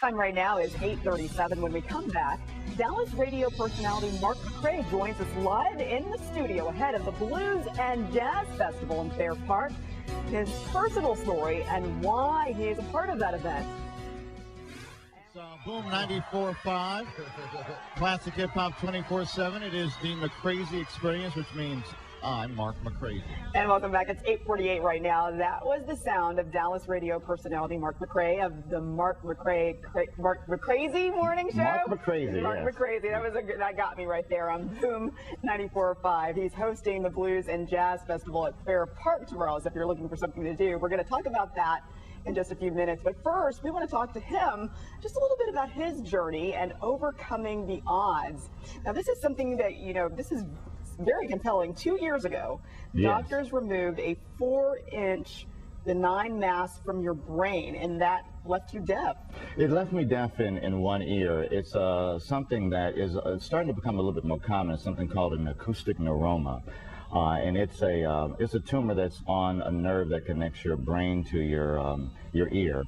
Time right now is 8:37. When we come back, Dallas radio personality Mark McCray joins us live in the studio ahead of the Blues and Jazz Festival in Fair Park. His personal story and why he is a part of that event. It's Boom 94.5, classic hip hop 24/7. It is the McCrazy Experience, which means I'm Mark McCray. And welcome back. It's 8:48 right now. That was the sound of Dallas radio personality Mark McCray of the Mark McCrazy morning show. Mark McCrazy. Mark McCrazy. That got me right there on Boom 94.5. He's hosting the Blues and Jazz Festival at Fair Park tomorrow. So if you're looking for something to do, we're going to talk about that in just a few minutes. But first, we want to talk to him just a little bit about his journey and overcoming the odds. Now, this is something that, this is very compelling. 2 years ago, doctors removed a 4-inch benign mass from your brain, and that left you deaf. It left me deaf in one ear. It's something that is starting to become a little bit more common. It's something called an acoustic neuroma. And it's a tumor that's on a nerve that connects your brain to your ear.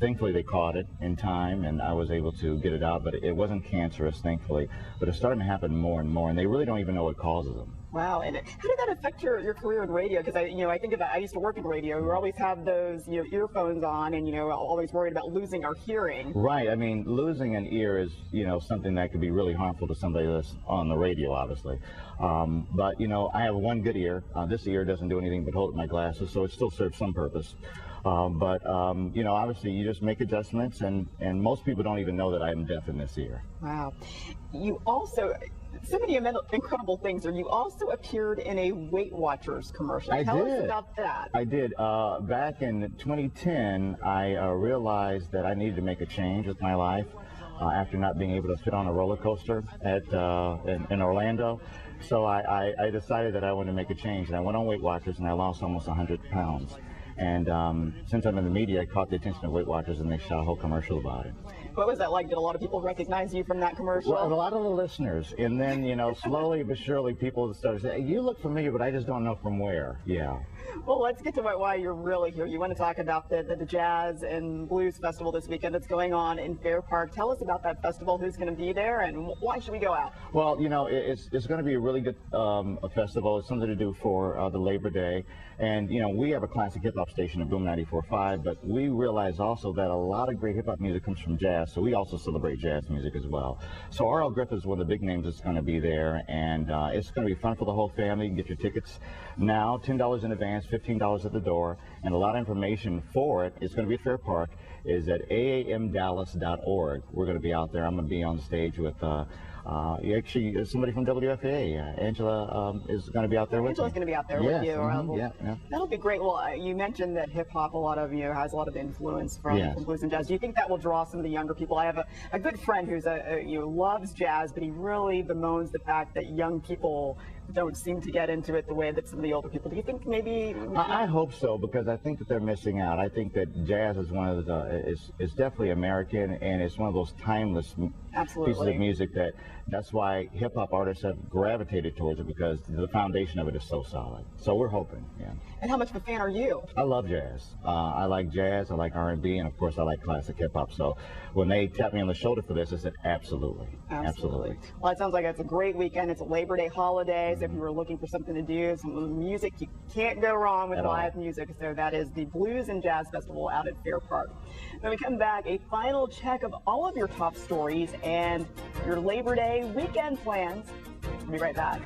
Thankfully they caught it in time, and I was able to get it out, but it wasn't cancerous, thankfully. But it's starting to happen more and more, and they really don't even know what causes them. Wow. And how did that affect your career in radio? Because I think about, I used to work in radio. We always have those earphones on, and always worried about losing our hearing. Right. I mean, losing an ear is something that could be really harmful to somebody that's on the radio, obviously. But I have one good ear. This ear doesn't do anything but hold my glasses, so it still serves some purpose. Obviously you just make adjustments, and most people don't even know that I'm deaf in this ear. Wow. You also, so many incredible things. You also appeared in a Weight Watchers commercial. Tell us about that. I did. Back in 2010, I realized that I needed to make a change with my life after not being able to fit on a roller coaster in Orlando. So I decided that I wanted to make a change, and I went on Weight Watchers, and I lost almost 100 pounds. And since I'm in the media, I caught the attention of Weight Watchers, and they shot a whole commercial about it. What was that like? Did a lot of people recognize you from that commercial? Well, a lot of the listeners. And then, slowly but surely, people started saying, hey, you look familiar, but I just don't know from where. Yeah. Well, let's get to why you're really here. You want to talk about the Jazz and Blues Festival this weekend that's going on in Fair Park. Tell us about that festival, who's going to be there, and why should we go out? Well, it's going to be a really good festival. It's something to do for the Labor Day. And, we have a classic hip-hop station at Boom 94.5, but we realize also that a lot of great hip-hop music comes from jazz, so we also celebrate jazz music as well. So R.L. Griffith is one of the big names that's going to be there, and it's going to be fun for the whole family. You can get your tickets now, $10 in advance, $15 at the door, and a lot of information for it. It's going to be at Fair Park. Is at aamdallas.org. We're going to be out there. I'm going to be on stage with actually somebody from WFAA. Angela is going to be out there with me. Angela's going to be out there with you. Yeah. That'll be great. Well, you mentioned that hip hop, a lot of has a lot of influence from blues and jazz. Do you think that will draw some of the younger people? I have a good friend who's loves jazz, but he really bemoans the fact that young people don't seem to get into it the way that some of the older people. Do you think maybe? I hope so, because I think that they're missing out. I think that jazz is one of it's definitely American, and it's one of those timeless pieces of music that's why hip hop artists have gravitated towards it, because the foundation of it is so solid. So we're hoping, yeah. And how much of a fan are you? I love jazz. I like jazz, I like R&B, and of course I like classic hip hop. So when they tapped me on the shoulder for this, I said absolutely. Well, it sounds like it's a great weekend. It's a Labor Day holiday. So if you were looking for something to do, some music, you can't go wrong with live music. So that is the Blues and Jazz Festival out at Fair Park. When we come back, a final check of all of your top stories and your Labor Day weekend plans. We'll be right back.